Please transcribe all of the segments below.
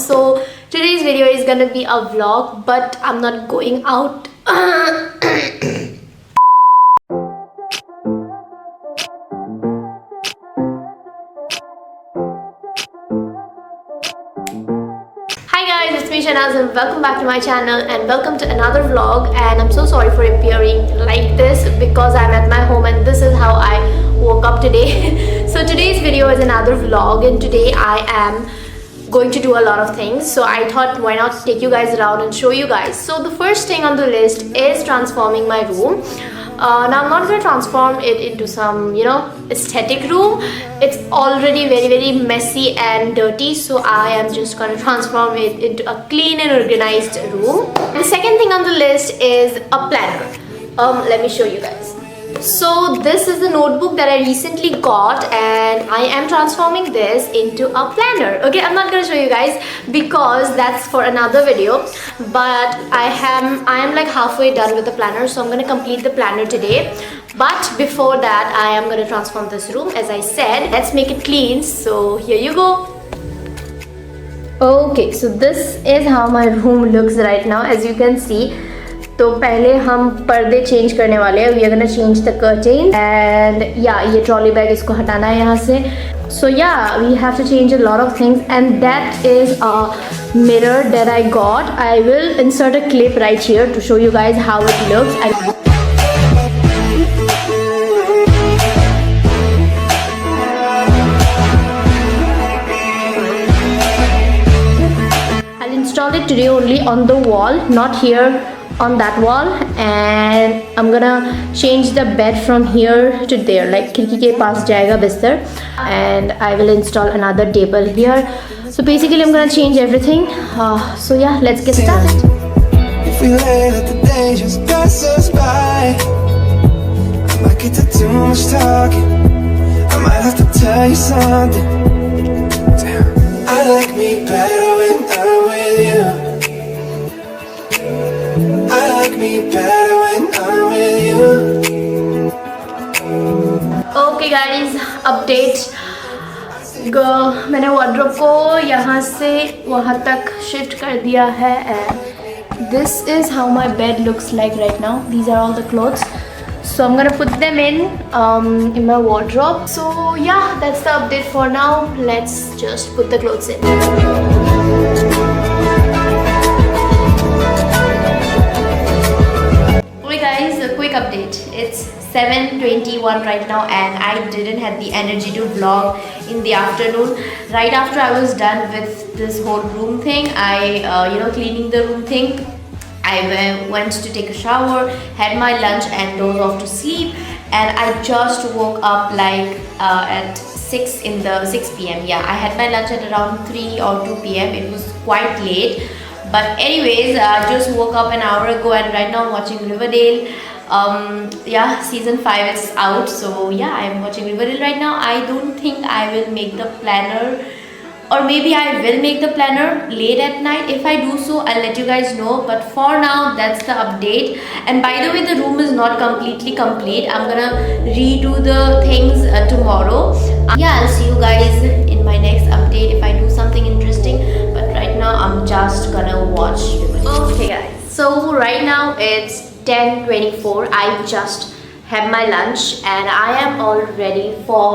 So today's video is gonna be a vlog, but I'm not going out. Hi guys, it's me Sahnaz and welcome back to my channel and welcome to another vlog. And I'm so sorry for appearing like this because I'm at my home and this is how I woke up today. So today's video is another vlog and today I am going to do a lot of things. So I thought why not take you guys around and show you guys. So the first thing on the list is transforming my room. Now I'm not going to transform it into some aesthetic room. It's already very messy and dirty, so I am just going to transform it into a clean and organized room. The second thing on the list is a planner. Let me show you guys. So this is the notebook that I recently got and I am transforming this into a planner. Okay, I'm not going to show you guys because that's for another video, but I am like halfway done with the planner, so I'm going to complete the planner today. But before that I am going to transform this room. As I said, let's make it clean. So here you go. Okay, so this is how my room looks right now. As you can see, तो पहले हम पर्दे change करने वाले हैं. We are gonna change the curtain and या ये trolley bag इसको हटाना है यहाँ से. So yeah we have to change a lot of things and that is a mirror that I got. I will insert a clip right here to show you guys how it looks. I'll install it today only on the wall, not here on that wall, and I'm gonna change the bed from here to there, like खिड़की के पास जाएगा बिस्तर, and I will install another table here. So basically I'm gonna change everything. So yeah, let's get started. If we let the day just pass us by, I might get to too much talking. I might have to tell you something. Damn, I like me better when I'm with you. I like me better when I'm with you. Okay guys, update. मैंने wardrobe को यहाँ से वहाँ तक shift कर दिया है and this is how my bed looks like right now. These are all the clothes. So I'm gonna put them in my wardrobe. So yeah, that's the update for now. Let's just put the clothes in. Guys, a quick update. It's 7:21 right now and I didn't have the energy to vlog in the afternoon. Right after I was done with this whole room thing, cleaning the room thing, I went to take a shower, had my lunch and dozed off to sleep, and I just woke up like at 6 p.m. Yeah, I had my lunch at around 3 or 2 p.m. It was quite late. But anyways, I just woke up an hour ago and right now I'm watching Riverdale. Yeah, season 5 is out, so yeah, I'm watching Riverdale right now. I don't think I will make the planner, or maybe I will make the planner late at night. If I do so, I'll let you guys know. But for now, that's the update. And by the way, the room is not completely complete. I'm gonna redo the things tomorrow. Yeah, I'll see you guys in my next update if I do something interesting. But right now, I'm just gonna watch. Okay guys, so right now it's 10:24. I just had my lunch and I am all ready for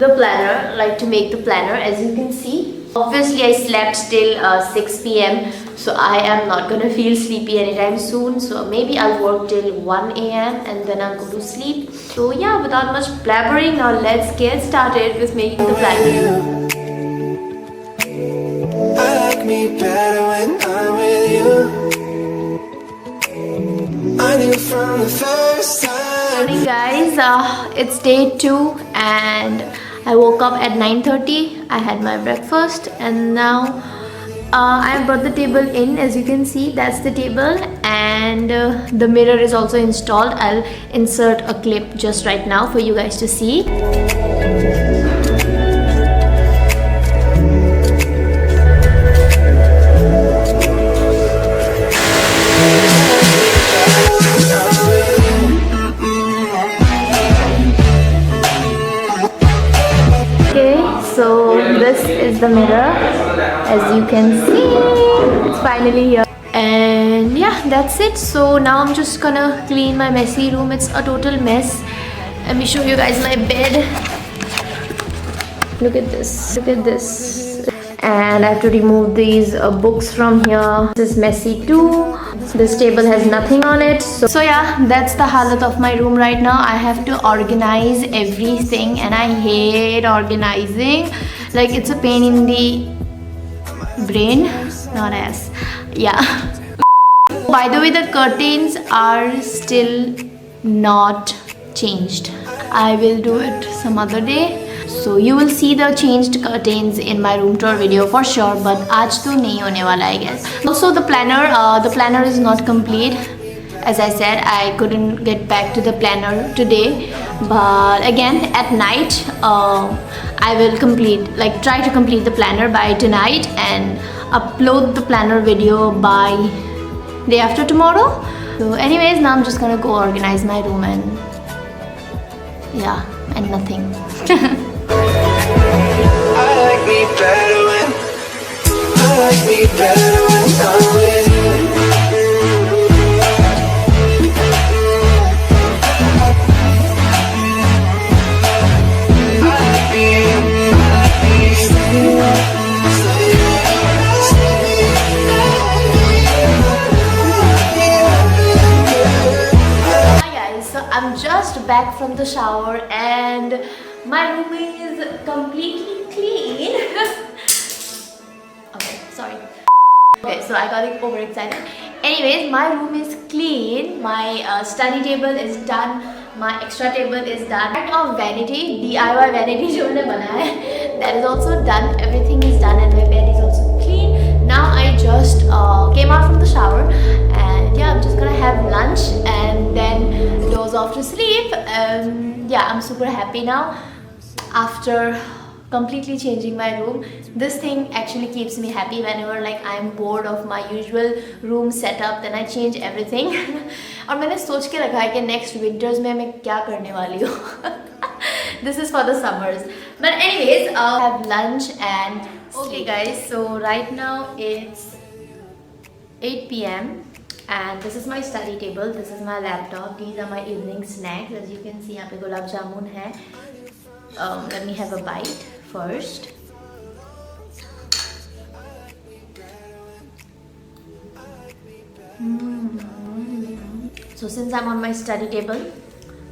the planner, like to make the planner. As you can see, obviously I slept till 6 p.m. so I am not gonna feel sleepy anytime soon. So maybe I'll work till 1 a.m. and then I'll go to sleep. So yeah, without much blabbering, now let's get started with making the planner. I like me better when I'm with you. I knew from the first time. Morning guys, it's day 2 and I woke up at 9:30. I had my breakfast and now I brought the table in. As you can see, that's the table, and the mirror is also installed. I'll insert a clip just right now for you guys to see. So this is the mirror. As you can see, it's finally here. And yeah, that's it. So now I'm just gonna clean my messy room. It's a total mess. Let me show you guys my bed. Look at this. Look at this. And I have to remove these books from here. This is messy too. This table has nothing on it. So yeah, that's the halat of my room right now. I have to organize everything and I hate organizing. Like, it's a pain in the brain, not ass. Yeah. By the way, the curtains are still not changed. I will do it some other day. So you will see the changed curtains in my room tour video for sure, but aaj to nahi hone wala, I guess. Also the planner is not complete. As I said, I couldn't get back to the planner today, but again at night I will try to complete the planner by tonight and upload the planner video by day after tomorrow. So anyways, now I'm just gonna go organize my room and yeah, and nothing. I like me better when I'm with you. Hi guys, so I'm just back from the shower and my room is completely clean. Okay, sorry. Okay, so I got overexcited. Anyways, my room is clean. My study table is done. My extra table is done. Part of vanity, DIY vanity जो मैंने बनाया है, that is also done. Everything is done and my bed is also clean. Now I just came out from the shower and yeah, I'm just gonna have lunch and then doze off to sleep. Yeah, I'm super happy now. After completely changing my room, this thing actually keeps me happy whenever like I'm bored of my usual room setup, then I change everything. और मैंने सोच के रखा है कि next winters में मैं क्या करने वाली हूँ. This is for the summers. But anyways, I'll have lunch and okay guys, so right now it's 8 p.m. and this is my study table, this is my laptop, these are my evening snacks. As you can see, यहाँ पे गुलाब जामुन है. Let me have a bite first. So since I'm on my study table,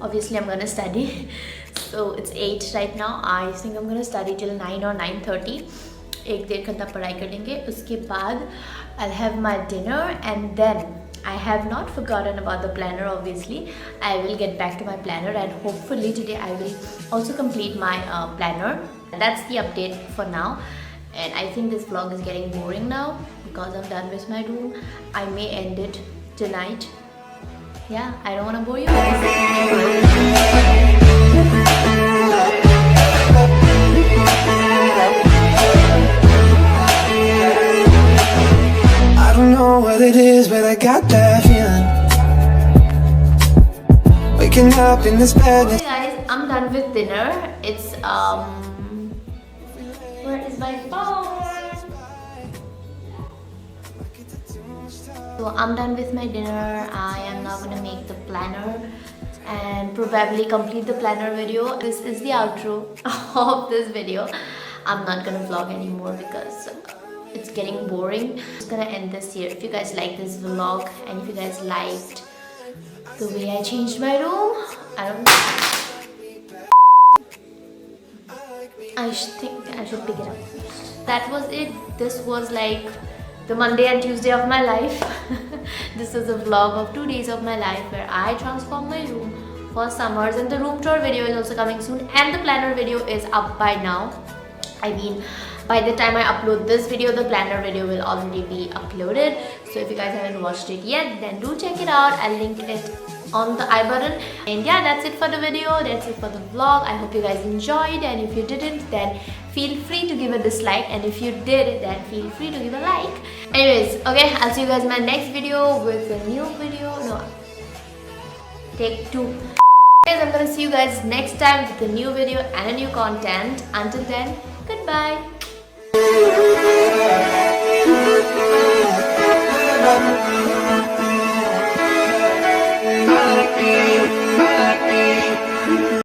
obviously I'm gonna study. So it's 8 right now. I think I'm gonna study till 9 or 9:30. एक डेढ़ घंटा पढ़ाई कर लेंगे. उसके बाद I'll have my dinner and then I have not forgotten about the planner. Obviously I will get back to my planner and hopefully today I will also complete my planner. That's the update for now, and I think this vlog is getting boring now because I'm done with my room. I may end it tonight. Yeah, I don't want to bore you guys. I don't know what it is, but I got that feeling. Waking up in this bed. Okay guys, I'm done with dinner. It's where is my phone? So I'm done with my dinner. I am now gonna make the planner and probably complete the planner video. This is the outro of this video. I'm not gonna vlog anymore because it's getting boring. I'm just gonna end this here. If you guys like this vlog and if you guys liked the way I changed my room, I think I should pick it up. That was it. This was like the Monday and Tuesday of my life. This is a vlog of 2 days of my life where I transformed my room for summers, and the room tour video is also coming soon and the planner video is up by now. I mean, by the time I upload this video, the planner video will already be uploaded. So if you guys haven't watched it yet, then do check it out. I'll link it on the I button. And yeah, that's it for the video. That's it for the vlog. I hope you guys enjoyed, and if you didn't, then feel free to give a dislike, and if you did, then feel free to give a like. Anyways, okay, I'll see you guys in my next video with a new video. No, take 2. Guys, I'm gonna see you guys next time with a new video and a new content. Until then, goodbye. you.